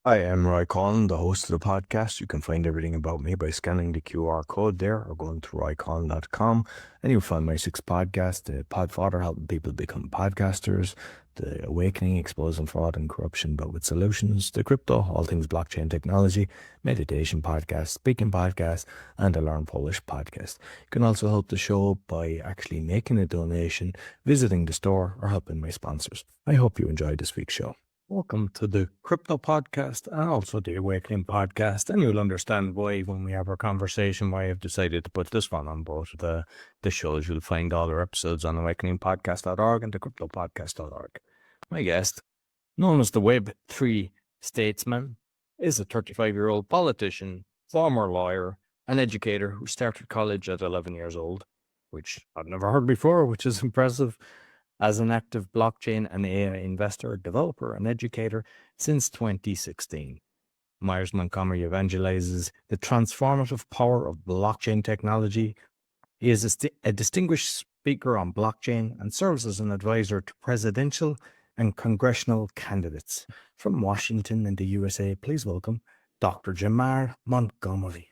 I am Roy Coughlan, the host of the podcast. You can find everything about me by scanning the QR code there or going to roycoughlan.com. And you'll find my six podcasts, the Podfather, helping people become podcasters, the Awakening, exposing fraud and corruption, but with solutions, the Crypto, all things blockchain technology, meditation podcast, speaking podcast, and the Learn Polish podcast. You can also help the show by actually making a donation, visiting the store, or helping my sponsors. I hope you enjoyed this week's show. Welcome to the Crypto Podcast and also the Awakening Podcast. And you'll understand why, when we have our conversation, why I've decided to put this one on both the shows. You'll find all our episodes on awakeningpodcast.org and thecryptopodcast.org. My guest, known as the Web3 Statesman, is a 35-year-old politician, former lawyer, and educator who started college at 11 years old, which I've never heard before, which is impressive. As an active blockchain and AI investor, developer, and educator since 2016. Meyers Montgomery evangelizes the transformative power of blockchain technology. He is a distinguished speaker on blockchain and serves as an advisor to presidential and congressional candidates. From Washington in the USA, please welcome Dr. Jamar Montgomery.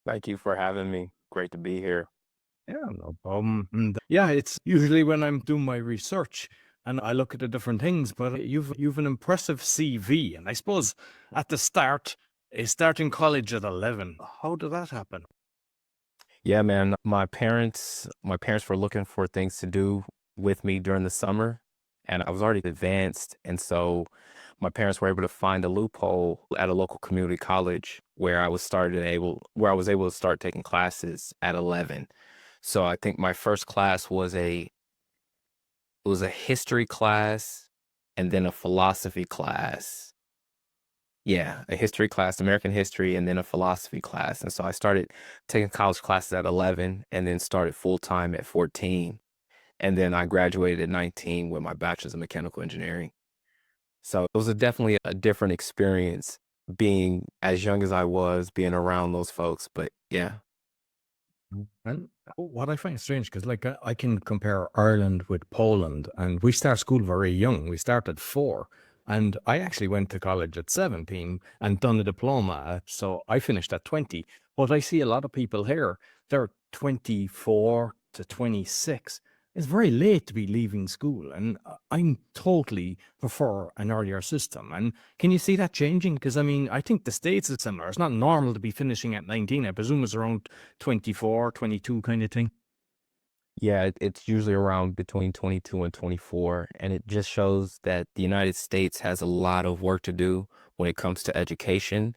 Thank you for having me. Great to be here. Yeah, no problem. And yeah, it's usually when I'm doing my research and I look at the different things, but you've an impressive CV. And I suppose at the start, starting college at 11, how did that happen? Yeah, man. My parents were looking for things to do with me during the summer, and I was already advanced, and so my parents were able to find a loophole at a local community college where I was able to start taking classes at 11. So I think my first class was a history class and then a philosophy class. Yeah, a history class, American history, and then a philosophy class. And so I started taking college classes at 11 and then started full time at 14. And then I graduated at 19 with my bachelor's in mechanical engineering. So it was definitely a different experience being as young as I was, being around those folks. But yeah. And what I find strange, because like I can compare Ireland with Poland, and we start school very young. We start at 4. And I actually went to college at 17 and done a diploma. So I finished at 20. But I see a lot of people here, they're 24 to 26. It's very late to be leaving school. And I'm totally prefer an earlier system. And can you see that changing? Because I mean, I think the States is similar. It's not normal to be finishing at 19. I presume it's around 24, 22 kind of thing. Yeah, it's usually around between 22 and 24, and it just shows that the United States has a lot of work to do when it comes to education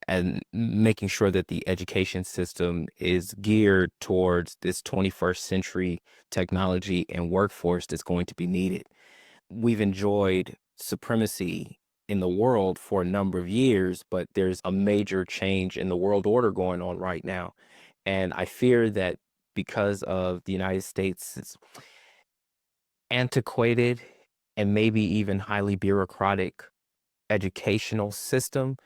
and making sure that the education system is geared towards this 21st century technology and workforce that's going to be needed. We've enjoyed supremacy in the world for a number of years, but there's a major change in the world order going on right now. And I fear that because of the United States' antiquated and maybe even highly bureaucratic educational system,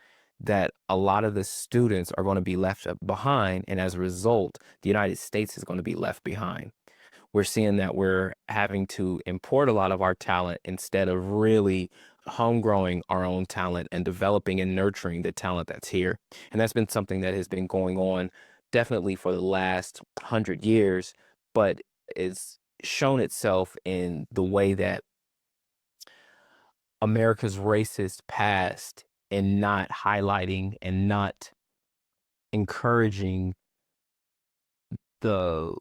that a lot of the students are going to be left behind. And as a result, the United States is going to be left behind. We're seeing that we're having to import a lot of our talent instead of really homegrowing our own talent and developing and nurturing the talent that's here. And that's been something that has been going on definitely for the last 100 years, but it's shown itself in the way that America's racist past and not highlighting and not encouraging the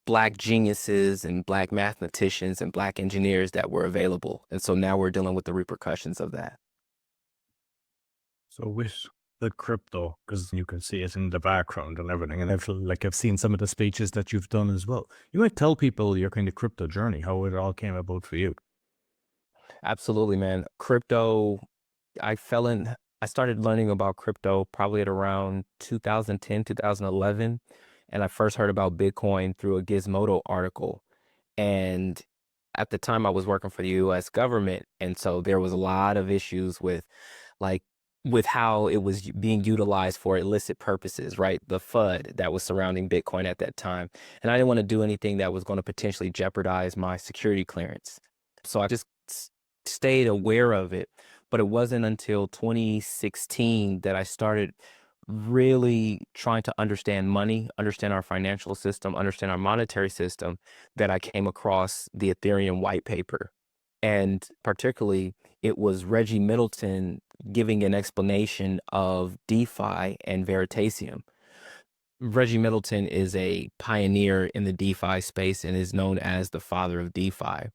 Black geniuses and Black mathematicians and Black engineers that were available. And so now we're dealing with the repercussions of that. So with the crypto, because you can see it in the background and everything, and I've seen some of the speeches that you've done as well. You might tell people your kind of crypto journey, how it all came about for you. Absolutely, man. Crypto, I started learning about crypto probably at around 2010, 2011. And I first heard about Bitcoin through a Gizmodo article. And at the time I was working for the US government. And so there was a lot of issues like with how it was being utilized for illicit purposes, right? The FUD that was surrounding Bitcoin at that time. And I didn't want to do anything that was going to potentially jeopardize my security clearance. So I just stayed aware of it. But it wasn't until 2016 that I started really trying to understand money, understand our financial system, understand our monetary system, that I came across the Ethereum white paper. And particularly, it was Reggie Middleton giving an explanation of DeFi and Veritasium. Reggie Middleton is a pioneer in the DeFi space and is known as the father of DeFi.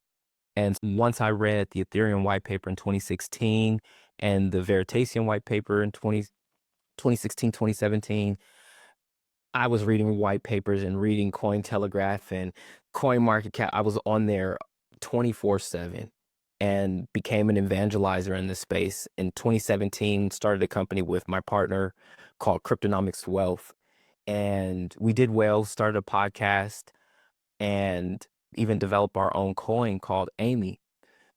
And once I read the Ethereum white paper in 2016 and the Veritasium white paper in 2016, 2017, I was reading white papers and reading Cointelegraph and CoinMarketCap. I was on there 24/7 and became an evangelizer in this space. In 2017, started a company with my partner called Cryptonomics Wealth. And we did well, started a podcast, and even developed our own coin called Amy.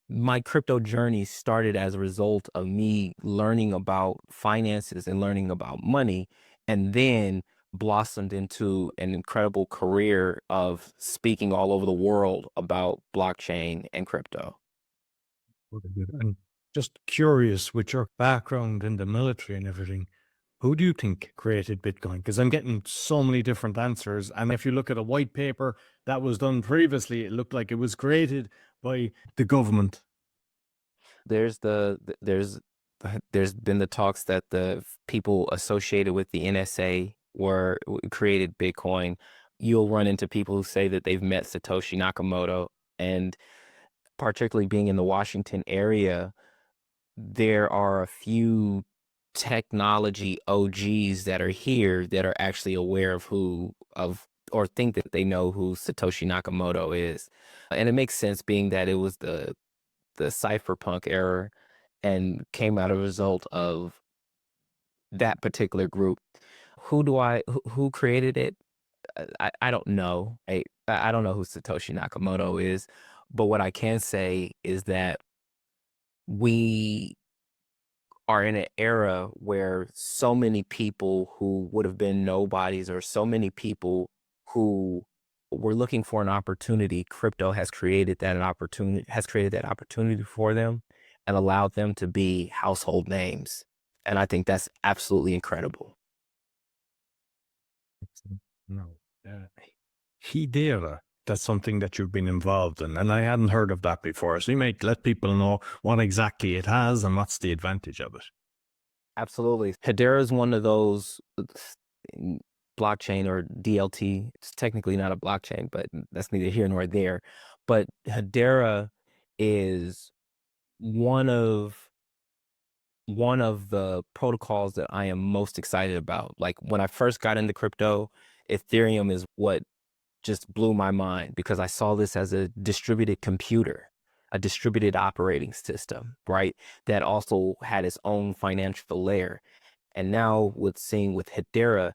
My crypto journey started as a result of me learning about finances and learning about money, and then blossomed into an incredible career of speaking all over the world about blockchain and crypto. Very good. And just curious, with your background in the military and everything, who do you think created Bitcoin? Because I'm getting so many different answers. And if you look at a white paper that was done previously, it looked like it was created by the government. There's been the talks that the people associated with the NSA created Bitcoin. You'll run into people who say that they've met Satoshi Nakamoto, and particularly being in the Washington area, there are a few technology OGs that are here that are actually aware or think that they know who Satoshi Nakamoto is. And it makes sense, being that it was the cypherpunk era and came out a result of that particular group. Who created it? I don't know. I don't know who Satoshi Nakamoto is, but what I can say is that we are in an era where so many people who would have been nobodies, or so many people who were looking for an opportunity, crypto has created that opportunity for them and allowed them to be household names. And I think that's absolutely incredible. No. Uh, Hedera, that's something that you've been involved in, and I hadn't heard of that before. So you might let people know what exactly it has and what's the advantage of it. Absolutely. Hedera is one of those blockchain, or DLT. It's technically not a blockchain, but that's neither here nor there. But Hedera is one of the protocols that I am most excited about. Like, when I first got into crypto, Ethereum is what just blew my mind, because I saw this as a distributed computer, a distributed operating system, right? That also had its own financial layer. And now seeing with Hedera,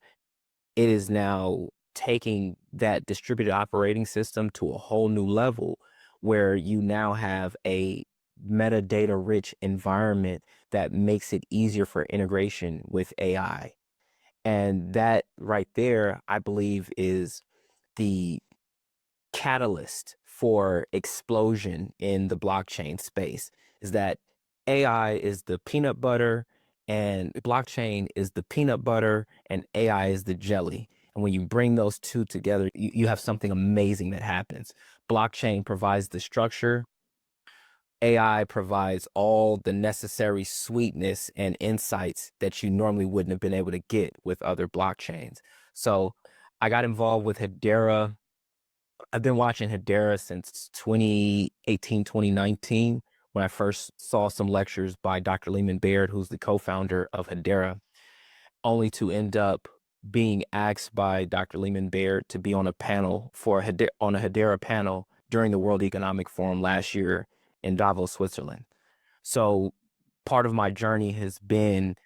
it is now taking that distributed operating system to a whole new level, where you now have a metadata rich environment that makes it easier for integration with AI. And that right there, I believe, is the catalyst for explosion in the blockchain space. Is that AI is the peanut butter, and blockchain is the peanut butter, and AI is the jelly. And when you bring those two together, you have something amazing that happens. Blockchain provides the structure. AI provides all the necessary sweetness and insights that you normally wouldn't have been able to get with other blockchains. So I got involved with Hedera. I've been watching Hedera since 2018, 2019, when I first saw some lectures by Dr. Lehman Baird, who's the co-founder of Hedera, only to end up being asked by Dr. Lehman Baird to be on a panel on a Hedera panel during the World Economic Forum last year in Davos, Switzerland. So part of my journey has been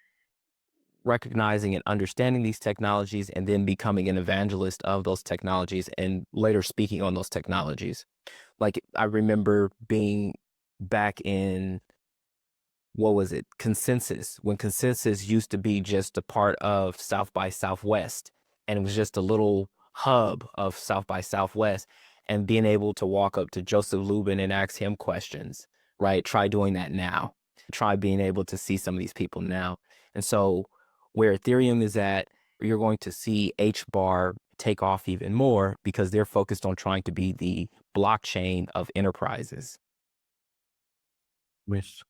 recognizing and understanding these technologies, and then becoming an evangelist of those technologies, and later speaking on those technologies. Like, I remember being back in, what was it, Consensus, when Consensus used to be just a part of South by Southwest, and it was just a little hub of South by Southwest, and being able to walk up to Joseph Lubin and ask him questions, right? Try doing that now. Try being able to see some of these people now. And so where Ethereum is at, you're going to see H bar take off even more because they're focused on trying to be the blockchain of enterprises. With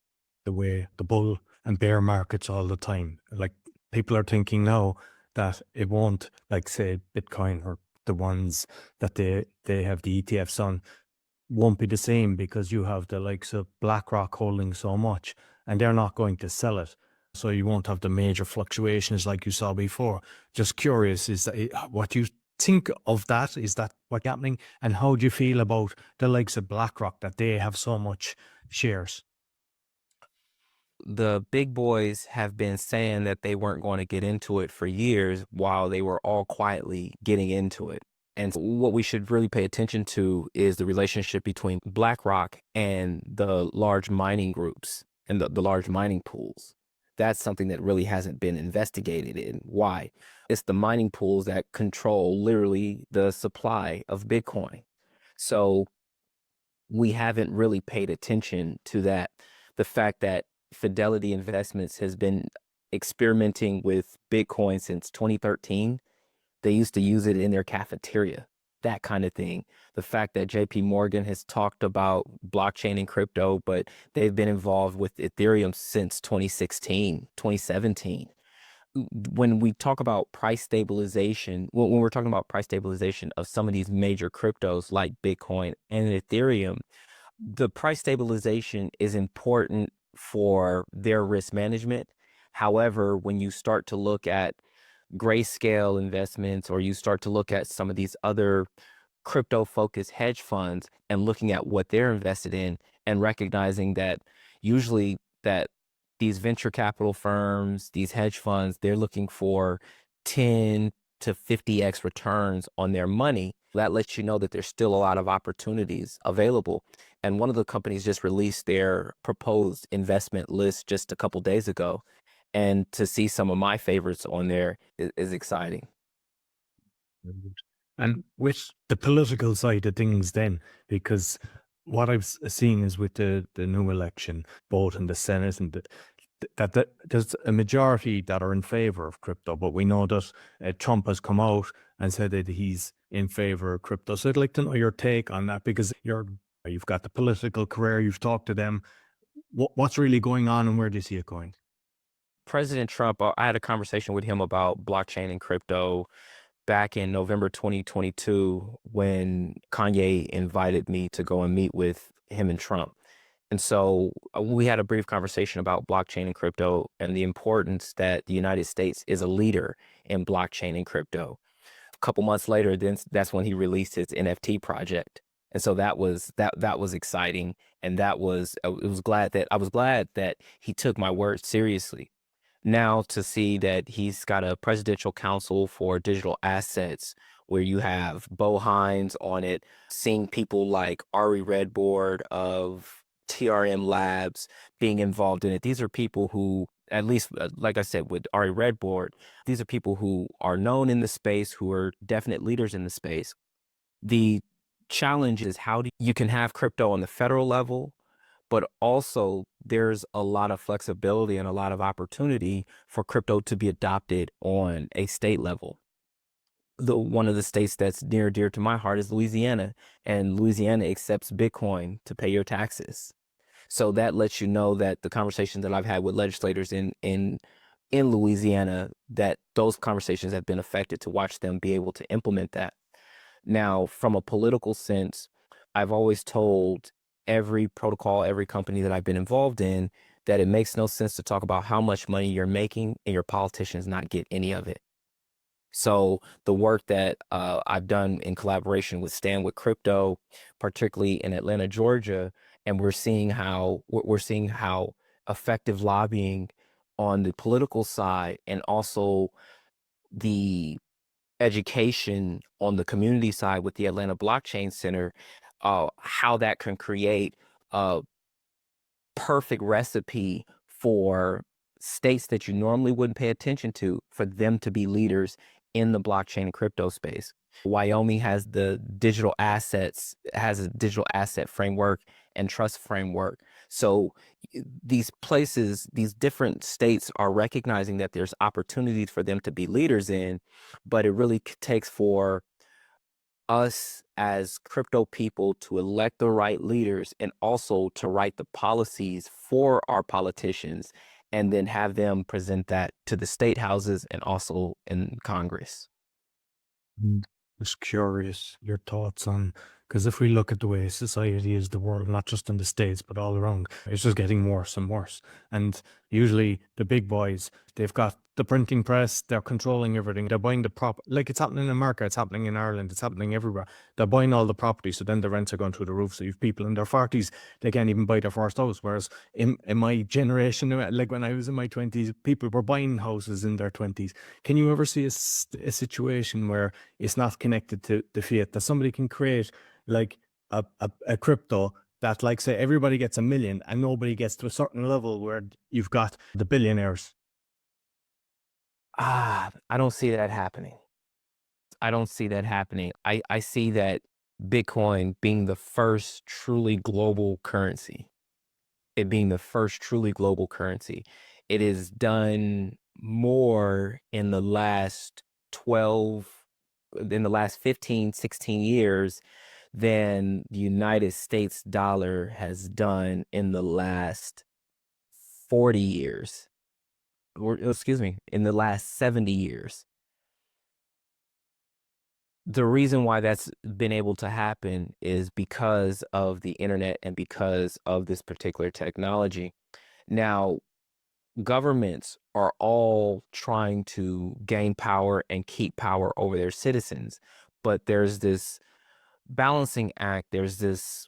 the way the bull and bear markets all the time. Like people are thinking now that it won't, like say Bitcoin or the ones that they have the ETFs on, won't be the same because you have the likes of BlackRock holding so much and they're not going to sell it. So you won't have the major fluctuations like you saw before. Just curious, is that what you think of that? Is that what's happening? And how do you feel about the likes of BlackRock that they have so much shares? The big boys have been saying that they weren't going to get into it for years while they were all quietly getting into it. And what we should really pay attention to is the relationship between BlackRock and the large mining groups and the large mining pools. That's something that really hasn't been investigated in. Why? It's the mining pools that control literally the supply of Bitcoin. So we haven't really paid attention to that. The fact that Fidelity Investments has been experimenting with Bitcoin since 2013. They used to use it in their cafeteria, that kind of thing. The fact that JP Morgan has talked about blockchain and crypto, but they've been involved with Ethereum since 2016, 2017. When we talk about price stabilization, when we're talking about price stabilization of some of these major cryptos like Bitcoin and Ethereum, the price stabilization is important for their risk management. However, when you start to look at grayscale investments or you start to look at some of these other crypto focused hedge funds and looking at what they're invested in and recognizing that usually that these venture capital firms, these hedge funds, they're looking for 10 to 50x returns on their money. That lets you know that there's still a lot of opportunities available. And one of the companies just released their proposed investment list just a couple days ago. And to see some of my favorites on there is exciting. And with the political side of things then, because what I've seen is with the new election, both in the Senate and that there's a majority that are in favor of crypto, but we know that Trump has come out and said that he's in favor of crypto. So I'd like to know your take on that because you've got the political career, you've talked to them. What's really going on and where do you see it going? President Trump, I had a conversation with him about blockchain and crypto back in November 2022 when Kanye invited me to go and meet with him and Trump. And so we had a brief conversation about blockchain and crypto and the importance that the United States is a leader in blockchain and crypto. A couple months later, then that's when he released his NFT project. And so that was exciting. And that was I was glad that he took my word seriously. Now to see that he's got a presidential council for digital assets where you have Bo Hines on it, seeing people like Ari Redboard of TRM Labs being involved in it. These are people who, at least like I said, with Ari Redboard, these are people who are known in the space, who are definite leaders in the space. The challenge is you can have crypto on the federal level, but also there's a lot of flexibility and a lot of opportunity for crypto to be adopted on a state level. One of the states that's near dear to my heart is Louisiana, and Louisiana accepts Bitcoin to pay your taxes. So that lets you know that the conversations that I've had with legislators in Louisiana, that those conversations have been affected to watch them be able to implement that. Now, from a political sense, I've always told every protocol, every company that I've been involved in, that it makes no sense to talk about how much money you're making and your politicians not get any of it. So the work that I've done in collaboration with Stand with Crypto, particularly in Atlanta, Georgia, and we're seeing how effective lobbying on the political side and also the education on the community side with the Atlanta Blockchain Center, how that can create a perfect recipe for states that you normally wouldn't pay attention to for them to be leaders in the blockchain and crypto space. Wyoming has a digital asset framework and trust framework. So these places, these different states are recognizing that there's opportunities for them to be leaders in, but it really takes for us as crypto people to elect the right leaders and also to write the policies for our politicians and then have them present that to the state houses and also in Congress. Just curious your thoughts on, because if we look at the way society is, the world, not just in the States, but all around, it's just getting worse and worse. And usually the big boys, they've got the printing press, they're controlling everything. They're buying the like it's happening in America, it's happening in Ireland, it's happening everywhere. They're buying all the property, so then the rents are going through the roof. So you have people in their 40s, they can't even buy their first house. Whereas in my generation, like when I was in my 20s, people were buying houses in their 20s. Can you ever see a situation where it's not connected to the fiat, that somebody can create like a crypto that, like, say everybody gets 1 million and nobody gets to a certain level where you've got the billionaires? I don't see that happening. I don't see that happening. I see that Bitcoin being the first truly global currency, it being the first truly global currency. It is done more in the last 12, in the last 15, 16 years than the United States dollar has done in the last 40 years, or excuse me, in the last 70 years. The reason why that's been able to happen is because of the internet and because of this particular technology. Now, governments are all trying to gain power and keep power over their citizens, but there's this balancing act, there's this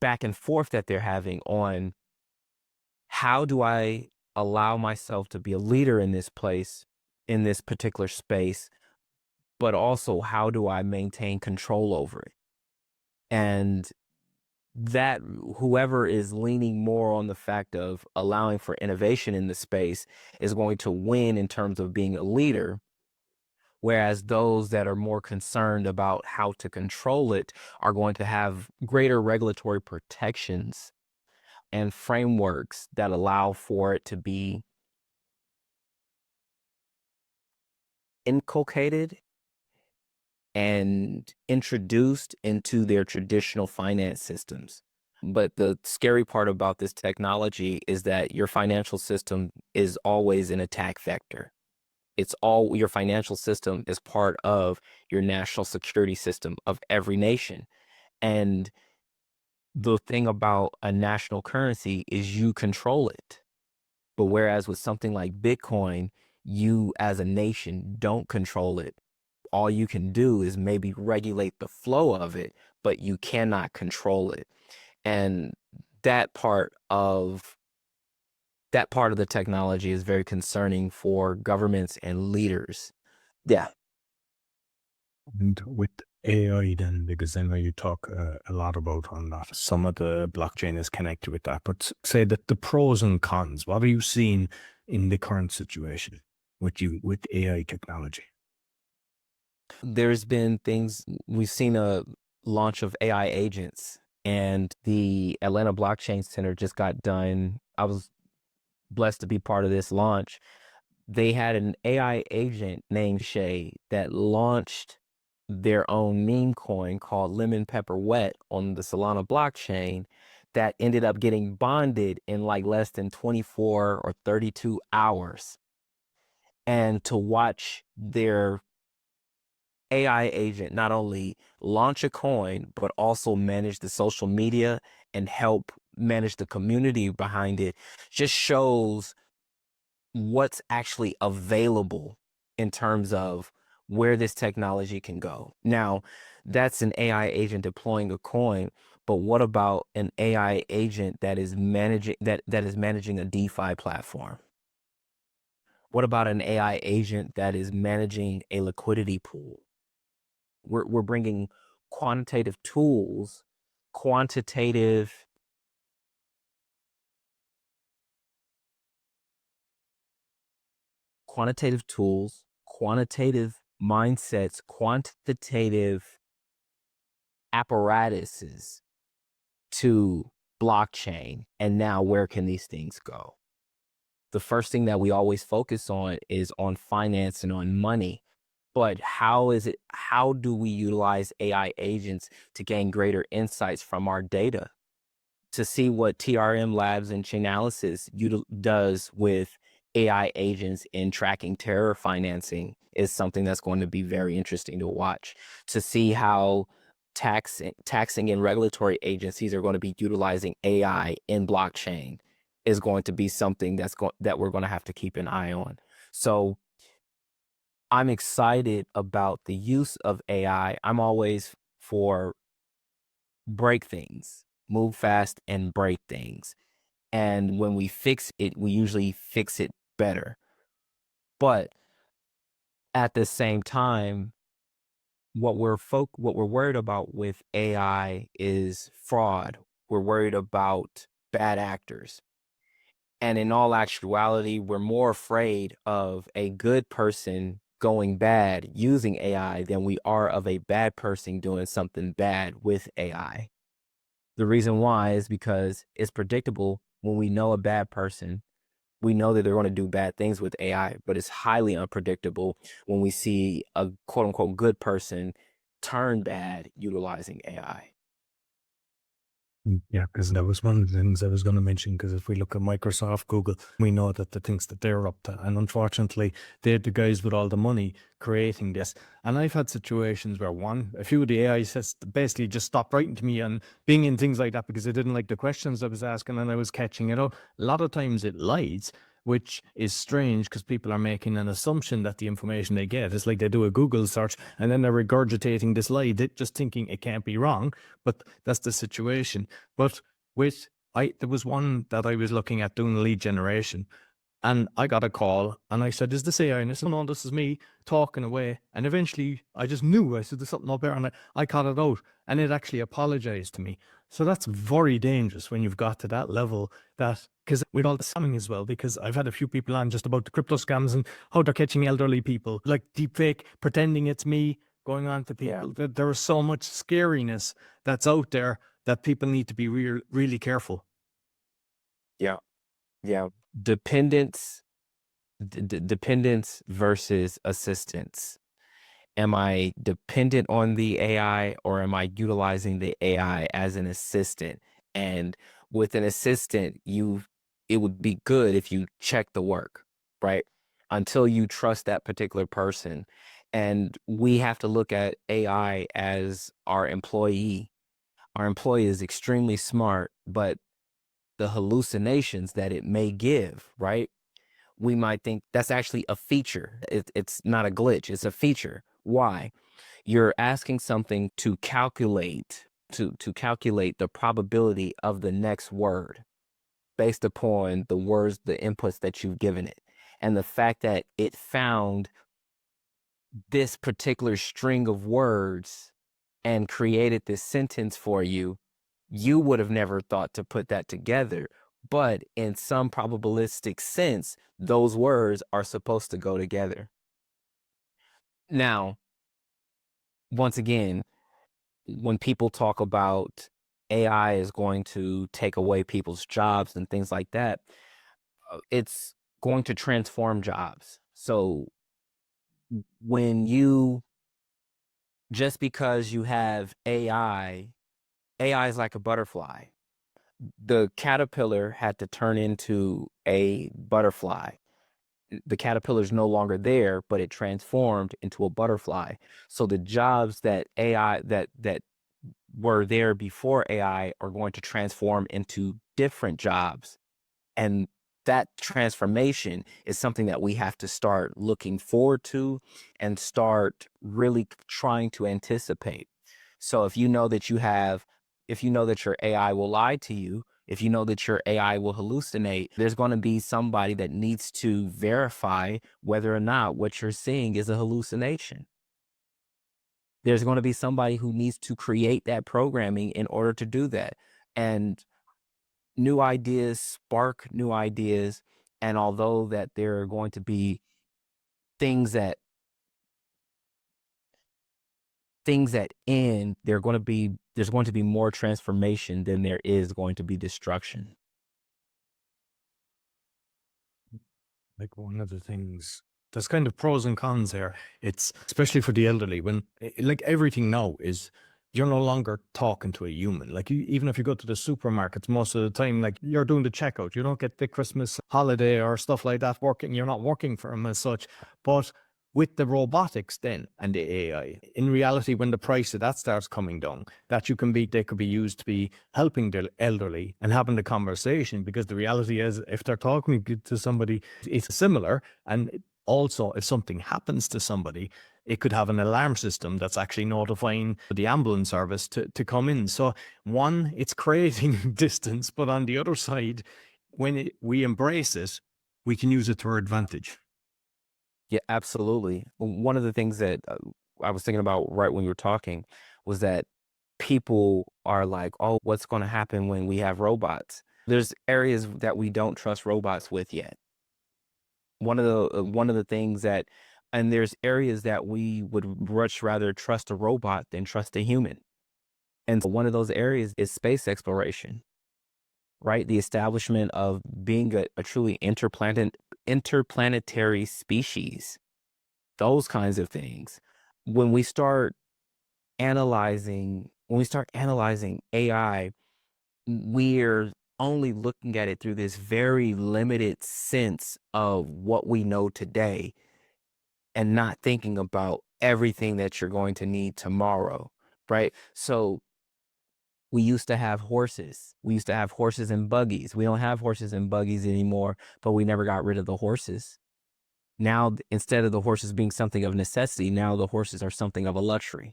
back and forth that they're having on how do I allow myself to be a leader in this place, in this particular space, but also how do I maintain control over it? And that whoever is leaning more on the fact of allowing for innovation in the space is going to win in terms of being a leader, whereas those that are more concerned about how to control it are going to have greater regulatory protections and frameworks that allow for it to be inculcated and introduced into their traditional finance systems. But the scary part about this technology is that your financial system is always an attack vector. It's all your financial system is part of your national security system of every nation. And the thing about a national currency is you control it. But whereas with something like Bitcoin, you as a nation don't control it. All you can do is maybe regulate the flow of it, but you cannot control it. And that part of the technology is very concerning for governments and leaders. Yeah. And with AI, then, because I know you talk a lot about on that, some of the blockchain is connected with that, but say that the pros and cons, what are you seeing in the current situation with AI technology? There's been things, we've seen a launch of AI agents, and the Atlanta Blockchain Center just got done. I was blessed to be part of this launch. They had an AI agent named Shay that launched their own meme coin called Lemon Pepper Wet on the Solana blockchain that ended up getting bonded in like less than 24 or 32 hours. And to watch their AI agent not only launch a coin, but also manage the social media and help manage the community behind it just shows what's actually available in terms of where this technology can go. Now, that's an AI agent deploying a coin, but what about an AI agent that is managing that is managing a DeFi platform? What about an AI agent that is managing a liquidity pool? We're bringing quantitative tools, quantitative quantitative tools, quantitative mindsets, quantitative apparatuses to blockchain, and now where can these things go? The first thing that we always focus on is on finance and on money. But how do we utilize AI agents to gain greater insights from our data? To see what TRM Labs and Chainalysis does with AI agents in tracking terror financing is something that's going to be very interesting to watch. To see how taxing and regulatory agencies are going to be utilizing AI in blockchain is going to be something that we're going to have to keep an eye on. So I'm excited about the use of AI. I'm always for break things, move fast and break things. And when we fix it, we usually fix it better. But at the same time, what we're worried about with AI is fraud. We're worried about bad actors. And in all actuality, we're more afraid of a good person going bad using AI than we are of a bad person doing something bad with AI. The reason why is because it's predictable. When we know a bad person, we know that they're going to do bad things with AI, but it's highly unpredictable when we see a quote unquote good person turn bad utilizing AI. Yeah, because that was one of the things I was going to mention. Because if we look at Microsoft, Google, we know that the things that they're up to, and unfortunately, they're the guys with all the money creating this. And I've had situations where a few of the AI says basically just stopped writing to me and being in things like that because they didn't like the questions I was asking, and I was catching it up. A lot of times it lies, which is strange because people are making an assumption that the information they get is like they do a Google search and then they're regurgitating this lie, just thinking it can't be wrong. But that's the situation. But there was one that I was looking at doing lead generation, and I got a call and I said, "Is this AI?" And I said, "No, this is me talking away." And eventually I just knew, I said, "There's something up there." And I caught it out and it actually apologized to me. So that's very dangerous when you've got to that level, that because with all the scamming as well, because I've had a few people on just about the crypto scams and how they're catching elderly people, like deepfake, pretending it's me going on to people. There is so much scariness that's out there that people need to be really careful. Yeah. Yeah. Dependence, dependence versus assistance. Am I dependent on the AI or am I utilizing the AI as an assistant? And with an assistant, it would be good if you check the work, right? Until you trust that particular person. And we have to look at AI as our employee. Our employee is extremely smart, but the hallucinations that it may give, right? We might think that's actually a feature. It's not a glitch, it's a feature. Why? You're asking something to calculate the probability of the next word based upon the words, the inputs that you've given it. And the fact that it found this particular string of words and created this sentence for you, you would have never thought to put that together. But in some probabilistic sense, those words are supposed to go together. Now, once again, when people talk about AI is going to take away people's jobs and things like that, it's going to transform jobs. So when you, just because you have AI is like a butterfly. The caterpillar had to turn into a butterfly. The caterpillar is no longer there, but it transformed into a butterfly. So the jobs that AI that were there before AI are going to transform into different jobs. And that transformation is something that we have to start looking forward to and start really trying to anticipate. So if you know that your AI will lie to you, if you know that your AI will hallucinate, there's going to be somebody that needs to verify whether or not what you're seeing is a hallucination. There's going to be somebody who needs to create that programming in order to do that. And new ideas spark new ideas. And although that there are going to be things that things that end, there's going to be more transformation than there is going to be destruction. Like one of the things, there's kind of pros and cons here. It's especially for the elderly when like everything now is, you're no longer talking to a human. Like even if you go to the supermarkets, most of the time, like you're doing the checkout, you don't get the Christmas holiday or stuff like that working. You're not working for them as such. But with the robotics then and the AI, in reality, when the price of that starts coming down, that they could be used to be helping the elderly and having the conversation, because the reality is if they're talking to somebody, it's similar. And also, if something happens to somebody, it could have an alarm system that's actually notifying the ambulance service to come in. So one, it's creating distance, but on the other side, when we embrace it, we can use it to our advantage. Yeah, absolutely. One of the things that I was thinking about right when you were talking was that people are like, oh, what's going to happen when we have robots? There's areas that we don't trust robots with yet. One of the things that, and there's areas that we would much rather trust a robot than trust a human. And so one of those areas is space exploration, right? The establishment of being a truly interplanetary species, those kinds of things. When we start analyzing AI, we're only looking at it through this very limited sense of what we know today and not thinking about everything that you're going to need tomorrow, right? So we used to have horses. We used to have horses and buggies. We don't have horses and buggies anymore, but we never got rid of the horses. Now, instead of the horses being something of necessity, now the horses are something of a luxury.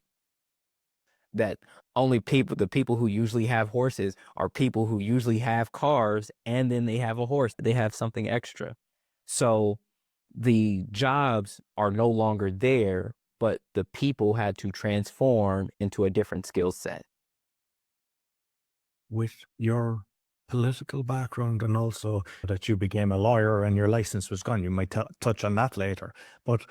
That the people who usually have horses are people who usually have cars, and then they have a horse. They have something extra. So the jobs are no longer there, but the people had to transform into a different skill set. With your political background and also that you became a lawyer and your license was gone, you might touch on that later. But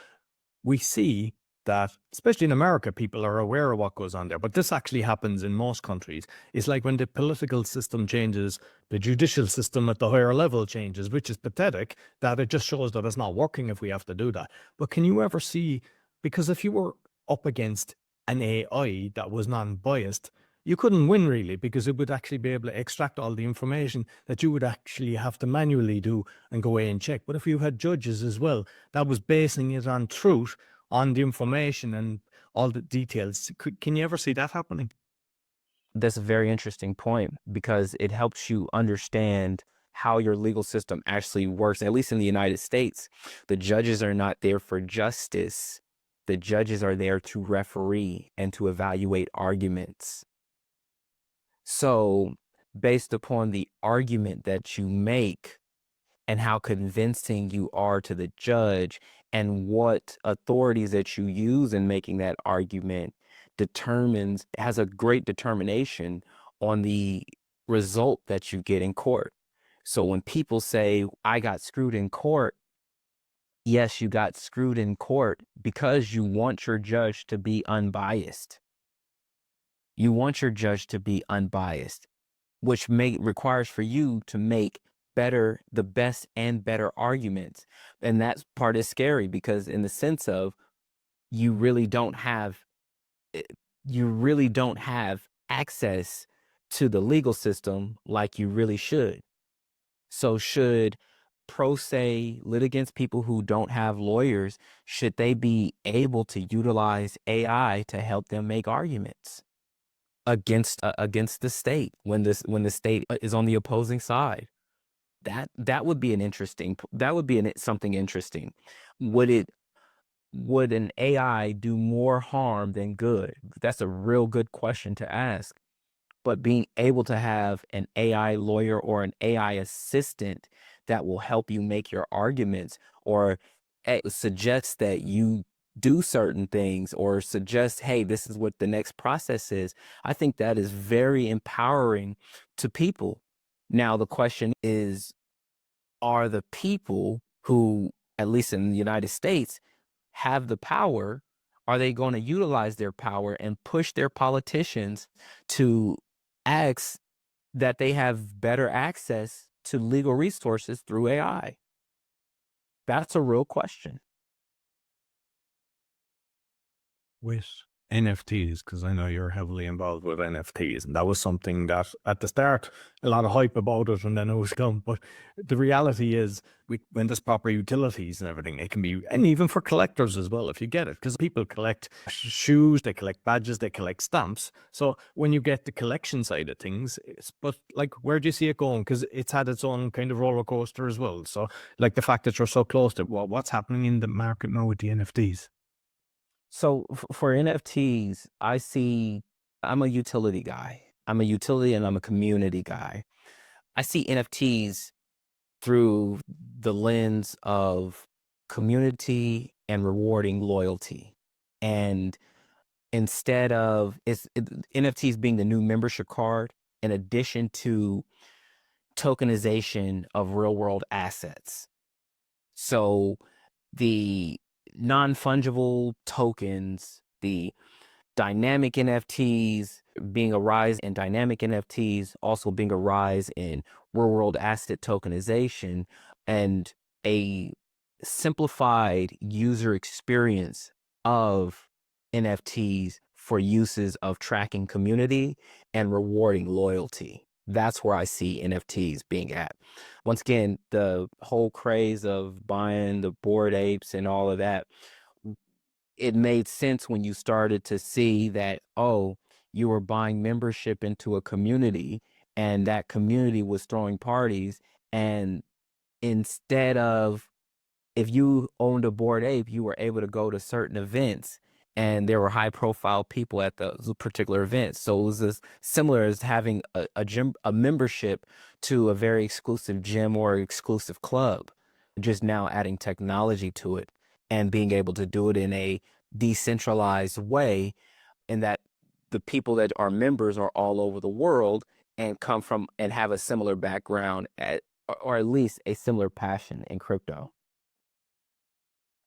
we see that, especially in America, people are aware of what goes on there. But this actually happens in most countries. It's like when the political system changes, the judicial system at the higher level changes, which is pathetic, that it just shows that it's not working if we have to do that. But can you ever see, because if you were up against an AI that was non-biased, you couldn't win really, because it would actually be able to extract all the information that you would actually have to manually do and go away and check. But if you had judges as well, that was basing it on truth, on the information and all the details. Can you ever see that happening? That's a very interesting point because it helps you understand how your legal system actually works. At least in the United States, the judges are not there for justice. The judges are there to referee and to evaluate arguments. So, based upon the argument that you make and how convincing you are to the judge and what authorities that you use in making that argument has a great determination on the result that you get in court. So when people say, I got screwed in court, yes, you got screwed in court because you want your judge to be unbiased. You want your judge to be unbiased, which requires for you to make the best and better arguments. And that part is scary because in the sense of you really don't have eh, you really don't have access to the legal system like you really should. So should pro se litigants, people who don't have lawyers, should they be able to utilize AI to help them make arguments against the state when the state is on the opposing side? That would be something interesting. Would it would an AI do more harm than good? That's a real good question to ask. But being able to have an AI lawyer or an AI assistant that will help you make your arguments or suggest that you do certain things or suggest, hey, this is what the next process is. I think that is very empowering to people. Now, the question is, are the people who, at least in the United States, have the power, are they going to utilize their power and push their politicians to ask that they have better access to legal resources through AI? That's a real question. With NFTs, because I know you're heavily involved with NFTs, and that was something that at the start, a lot of hype about it, and then it was gone. But the reality is, when there's proper utilities and everything, it can be, and even for collectors as well, if you get it, because people collect shoes, they collect badges, they collect stamps. So when you get the collection side of things, but like, where do you see it going? Because it's had its own kind of roller coaster as well. So, like the fact that you're so close to what's happening in the market now with the NFTs. So for NFTs, I'm a utility guy. I'm a utility and I'm a community guy. I see NFTs through the lens of community and rewarding loyalty. And instead of NFTs being the new membership card, in addition to tokenization of real world assets. So the non-fungible tokens, the dynamic NFTs being a rise in dynamic NFTs, also being a rise in real world asset tokenization, and a simplified user experience of NFTs for uses of tracking community and rewarding loyalty. That's where I see NFTs being at. Once again, the whole craze of buying the Bored Apes and all of that, it made sense when you started to see that, oh, you were buying membership into a community and that community was throwing parties. And instead of, if you owned a Bored Ape, you were able to go to certain events and there were high profile people at those particular events. So it was as similar as having a gym, a membership to a very exclusive gym or exclusive club, just now adding technology to it and being able to do it in a decentralized way, in that the people that are members are all over the world and come from and have a similar background or at least a similar passion in crypto.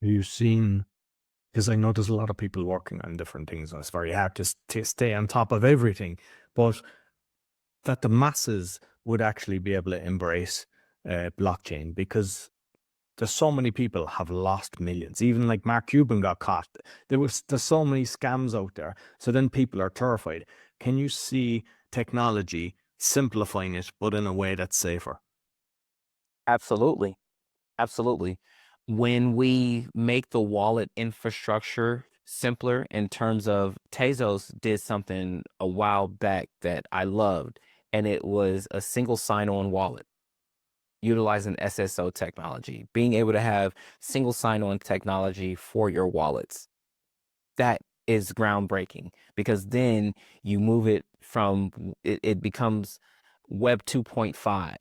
Have you seen, because I know there's a lot of people working on different things, and it's very hard to stay on top of everything, but that the masses would actually be able to embrace blockchain, because there's so many people have lost millions. Even like Mark Cuban got caught. There's so many scams out there. So then people are terrified. Can you see technology simplifying it, but in a way that's safer? Absolutely. Absolutely. When we make the wallet infrastructure simpler, in terms of Tezos did something a while back that I loved, and it was a single sign-on wallet utilizing SSO technology, being able to have single sign-on technology for your wallets. That is groundbreaking, because then you move it from, it becomes Web 2.5.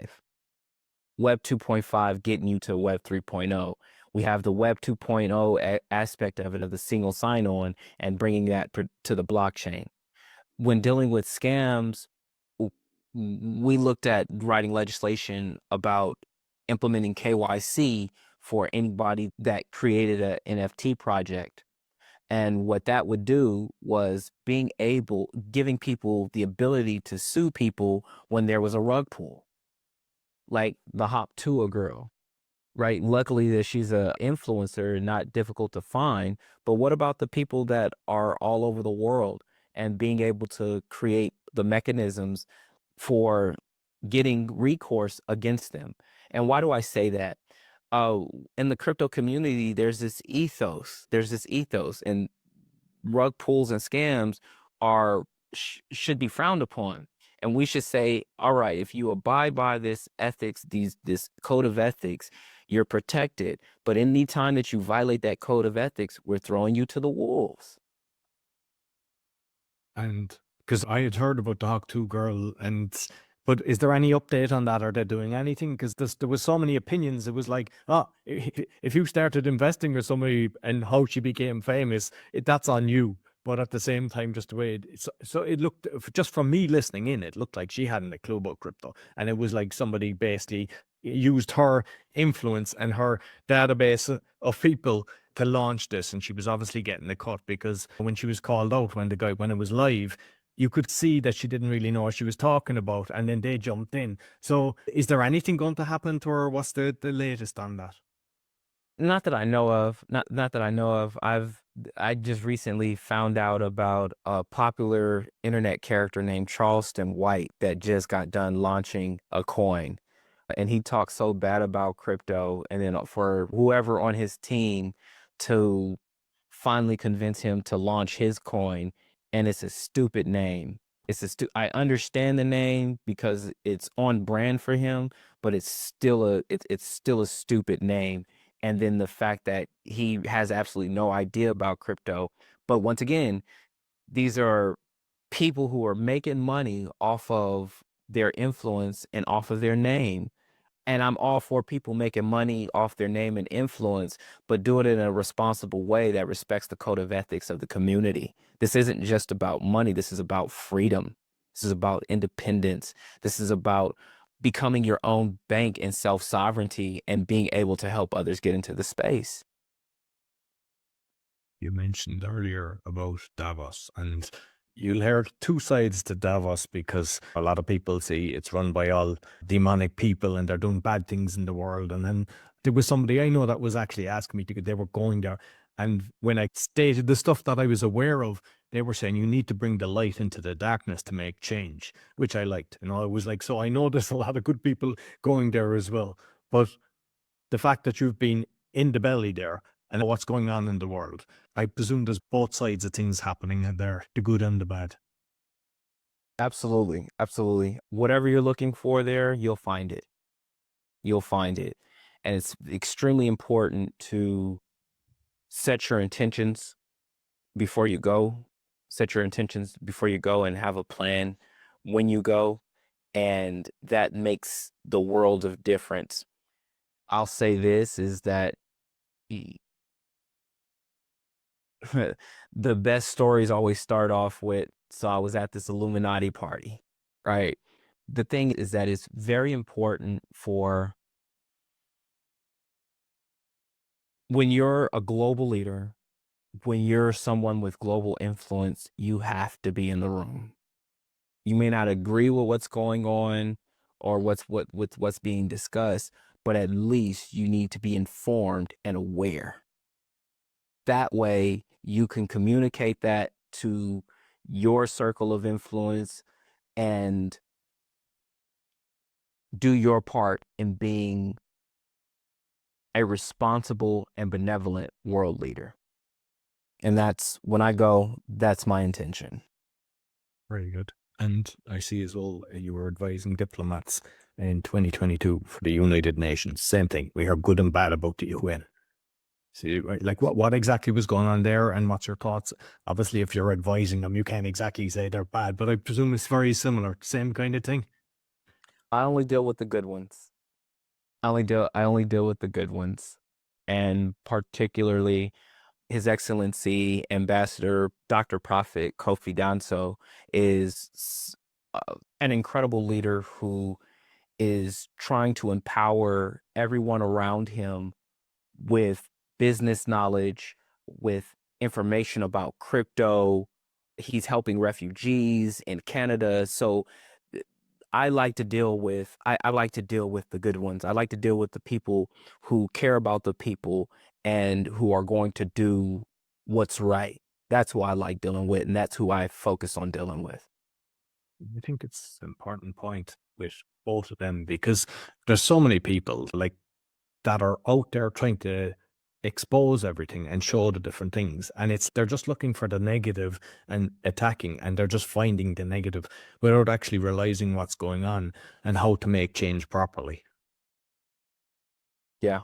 Web 2.5 getting you to Web 3.0. We have the Web 2.0 aspect of it, of the single sign-on, and bringing that to the blockchain. When dealing with scams, we looked at writing legislation about implementing KYC for anybody that created an NFT project. And what that would do was giving people the ability to sue people when there was a rug pull, like the Hop Tua girl, right? Luckily that she's a influencer and not difficult to find. But what about the people that are all over the world, and being able to create the mechanisms for getting recourse against them? And why do I say that? In the crypto community, there's this ethos, and rug pulls and scams should be frowned upon. And we should say, all right, if you abide by this ethics, this code of ethics, you're protected. But any time that you violate that code of ethics, we're throwing you to the wolves. And because I had heard about the Hawk 2 girl, but is there any update on that? Are they doing anything? Because there was so many opinions. It was like, oh, if you started investing with somebody and how she became famous, that's on you. But at the same time, just the way so it looked, just from me listening in, it looked like she hadn't a clue about crypto. And it was like somebody basically used her influence and her database of people to launch this, and she was obviously getting the cut because when she was called out when it was live, you could see that she didn't really know what she was talking about, and then they jumped in. So, is there anything going to happen to her? What's the latest on that? Not that I know of. Not that I know of. I just recently found out about a popular internet character named Charleston White that just got done launching a coin. And he talks so bad about crypto, and then for whoever on his team to finally convince him to launch his coin, and it's a stupid name. I understand the name because it's on brand for him, but it's still a stupid name. And then the fact that he has absolutely no idea about crypto. But once again, these are people who are making money off of their influence and off of their name. And I'm all for people making money off their name and influence, but do it in a responsible way that respects the code of ethics of the community. This isn't just about money. This is about freedom. This is about independence. This is about becoming your own bank and self-sovereignty and being able to help others get into the space. You mentioned earlier about Davos, and you'll hear two sides to Davos because a lot of people see it's run by all demonic people and they're doing bad things in the world. And then there was somebody I know that was actually asking me to, they were going there. And when I stated the stuff that I was aware of, they were saying you need to bring the light into the darkness to make change, which I liked. I was like, so I know there's a lot of good people going there as well. But the fact that you've been in the belly there and what's going on in the world, I presume there's both sides of things happening in there, the good and the bad. Absolutely. Absolutely. Whatever you're looking for there, you'll find it. You'll find it. And it's extremely important to set your intentions before you go. Set your intentions before you go and have a plan when you go. And that makes the world of difference. I'll say this is that the best stories always start off with, so I was at this Illuminati party, right? The thing is that it's very important for when you're a global leader, when you're someone with global influence, you have to be in the room. You may not agree with what's going on or what's being discussed, but at least you need to be informed and aware. That way you can communicate that to your circle of influence and do your part in being a responsible and benevolent world leader. And that's when I go, that's my intention. Very good. And I see as well, you were advising diplomats in 2022 for the United Nations. Same thing. We heard good and bad about the UN. See, right, like what exactly was going on there and what's your thoughts? Obviously, if you're advising them, you can't exactly say they're bad, but I presume it's very similar, same kind of thing. I only deal with the good ones. I only deal with the good ones. And particularly His Excellency Ambassador Dr. Prophet Kofi Danso is an incredible leader who is trying to empower everyone around him with business knowledge, with information about crypto. He's helping refugees in Canada. So I like to deal with I like to deal with the good ones. I like to deal with the people who care about the people and who are going to do what's right. That's who I like dealing with, and that's who I focus on dealing with. I think it's an important point with both of them because there's so many people like that are out there trying to expose everything and show the different things. And they're just looking for the negative and attacking, and they're just finding the negative without actually realizing what's going on and how to make change properly. Yeah.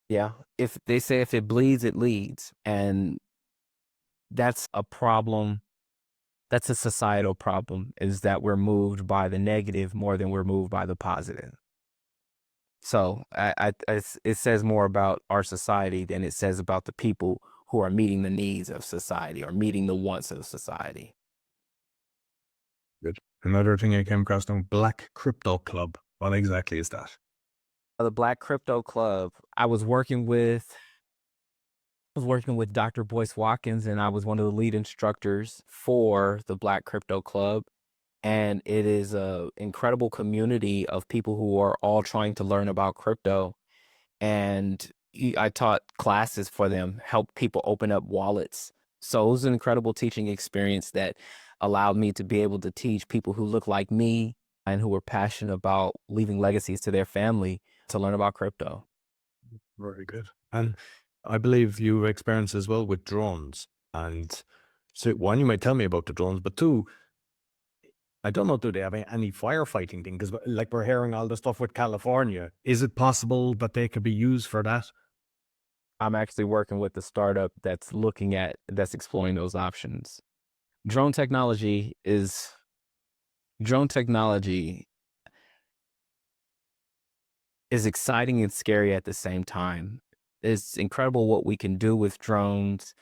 Yeah. If they say if it bleeds, it leads. And that's a problem. That's a societal problem, is that we're moved by the negative more than we're moved by the positive. So it says more about our society than it says about the people who are meeting the needs of society or meeting the wants of society. Good. Another thing I came across now, Black Crypto Club. What exactly is that? The Black Crypto Club, I was working with was working with Dr. Boyce Watkins, and I was one of the lead instructors for the Black Crypto Club. And it is a incredible community of people who are all trying to learn about crypto. And I taught classes for them, helped people open up wallets. So it was an incredible teaching experience that allowed me to be able to teach people who look like me and who were passionate about leaving legacies to their family to learn about crypto. Very good. And I believe you experience as well with drones. And so one, you might tell me about the drones, but two, I don't know, do they have any firefighting thing? Because like we're hearing all the stuff with California. Is it possible that they could be used for that? I'm actually working with a startup that's exploring those options. Drone technology is drone technology is exciting and scary at the same time. It's incredible what we can do with drones.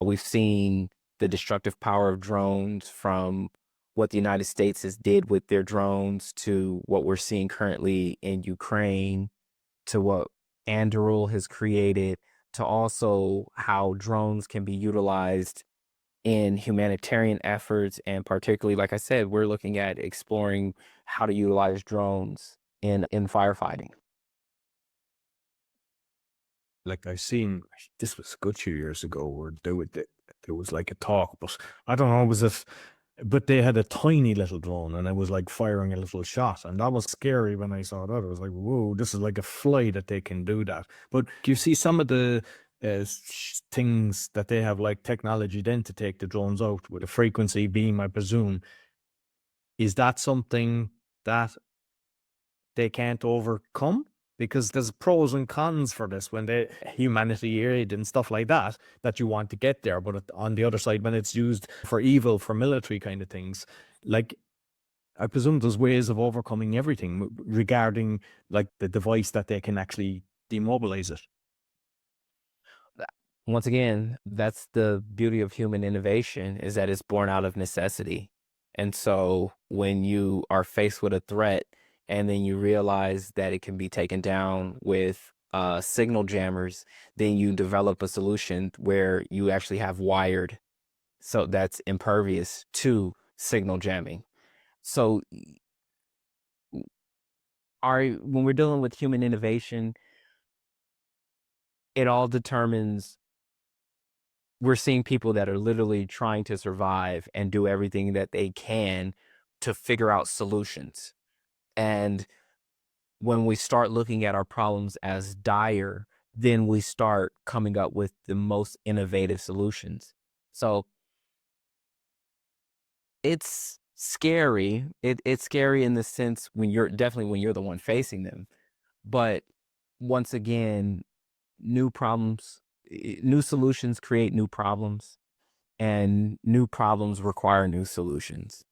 We've seen the destructive power of drones, from what the United States has did with their drones to what we're seeing currently in Ukraine, to what Anduril has created, to also how drones can be utilized in humanitarian efforts. And particularly, like I said, we're looking at exploring how to utilize drones in firefighting. Like I seen, this was a good few years ago where there was like a talk, but I don't know, was it, but they had a tiny little drone and it was like firing a little shot. And that was scary when I saw that. I was like, whoa, this is like a fly that they can do that. But you see some of the things that they have, like technology then to take the drones out with a frequency beam, I presume. Is that something that they can't overcome? Because there's pros and cons for this when they humanity aid and stuff like that, that you want to get there. But on the other side, when it's used for evil, for military kind of things, like I presume there's ways of overcoming everything regarding like the device that they can actually demobilize it. Once again, that's the beauty of human innovation, is that it's born out of necessity. And so when you are faced with a threat and then you realize that it can be taken down with signal jammers, then you develop a solution where you actually have wired, so that's impervious to signal jamming. So when we're dealing with human innovation, it all determines, we're seeing people that are literally trying to survive and do everything that they can to figure out solutions. And when we start looking at our problems as dire, then we start coming up with the most innovative solutions. So it's scary. It's scary in the sense when you're the one facing them. But once again, new solutions create new problems, and new problems require new solutions.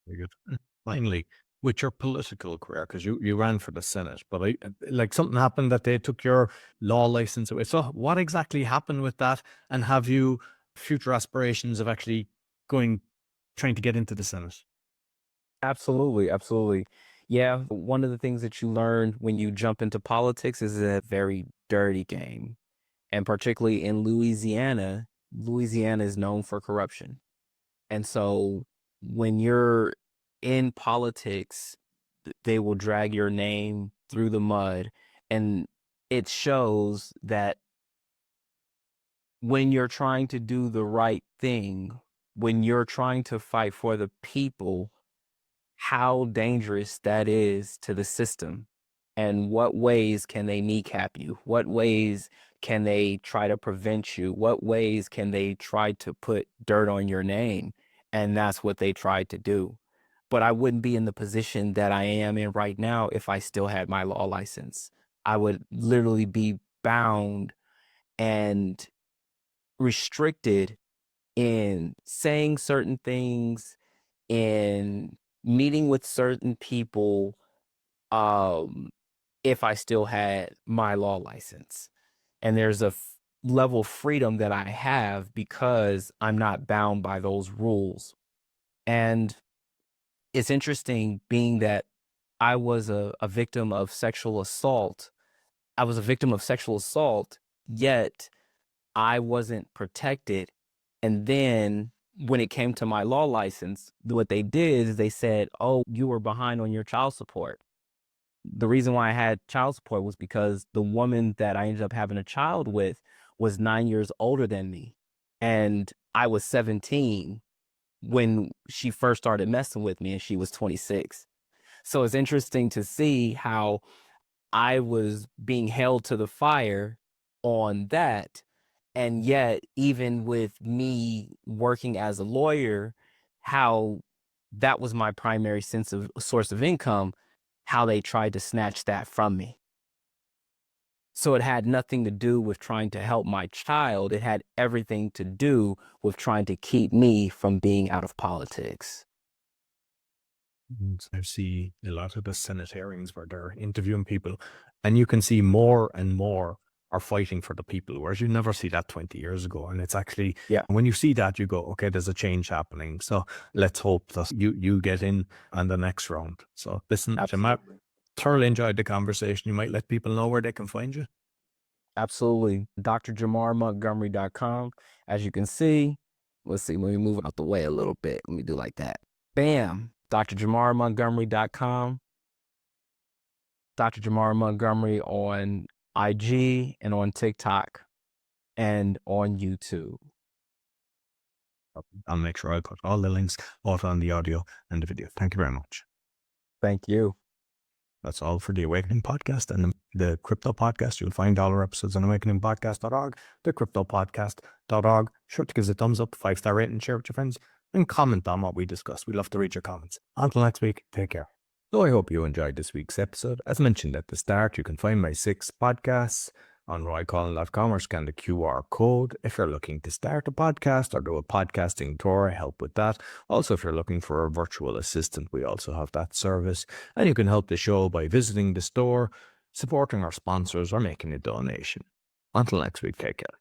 Very good. Finally, with your political career, because you ran for the Senate, but like something happened that they took your law license away. So what exactly happened with that? And have you future aspirations of actually going, trying to get into the Senate? Absolutely, absolutely. Yeah, one of the things that you learn when you jump into politics is a very dirty game. And particularly in Louisiana, Louisiana is known for corruption. And so when you're in politics, they will drag your name through the mud. And it shows that when you're trying to do the right thing, when you're trying to fight for the people, how dangerous that is to the system, and what ways can they kneecap you? What ways can they try to prevent you? What ways can they try to put dirt on your name? And that's what they tried to do. But I wouldn't be in the position that I am in right now if I still had my law license. I would literally be bound and restricted in saying certain things, in meeting with certain people, um, if I still had my law license. And there's a level of freedom that I have because I'm not bound by those rules. And it's interesting, being that I was a victim of sexual assault. I was a victim of sexual assault yet I wasn't protected. And then when it came to my law license, what they did is they said, oh, you were behind on your child support. The reason why I had child support was because the woman that I ended up having a child with was 9 years older than me. And I was 17 when she first started messing with me, and she was 26. So it's interesting to see how I was being held to the fire on that. And yet, even with me working as a lawyer, how that was my primary source of income, how they tried to snatch that from me. So it had nothing to do with trying to help my child. It had everything to do with trying to keep me from being out of politics. I see a lot of the Senatarians where they're interviewing people, and you can see more and more are fighting for the people, whereas you never see that 20 years ago. And it's actually, Yeah, when you see that, you go, okay, there's a change happening. So let's hope that you get in on the next round. So listen, Jamar, absolutely. thoroughly enjoyed the conversation. You might let people know where they can find you. Absolutely. drjamarmontgomery.com. As you can see, let's see, let me move out the way a little bit. Let me do like that. Bam. drjamarmontgomery.com. Dr. Jamar Montgomery on IG and on TikTok and on YouTube. I'll make sure I put all the links both on the audio and the video. Thank you very much. Thank you. That's all for the Awakening Podcast and the Crypto Podcast. You'll find all our episodes on awakeningpodcast.org, thecryptopodcast.org. Sure to give us a thumbs up, 5-star rating, share with your friends, and comment on what we discussed. We love to read your comments. Until next week, take care. So I hope you enjoyed this week's episode. As mentioned at the start, you can find my 6 podcasts on roycoughlan.com or scan the QR code if you're looking to start a podcast or do a podcasting tour. I help with that. Also, if you're looking for a virtual assistant, we also have that service. And you can help the show by visiting the store, supporting our sponsors, or making a donation. Until next week, take care.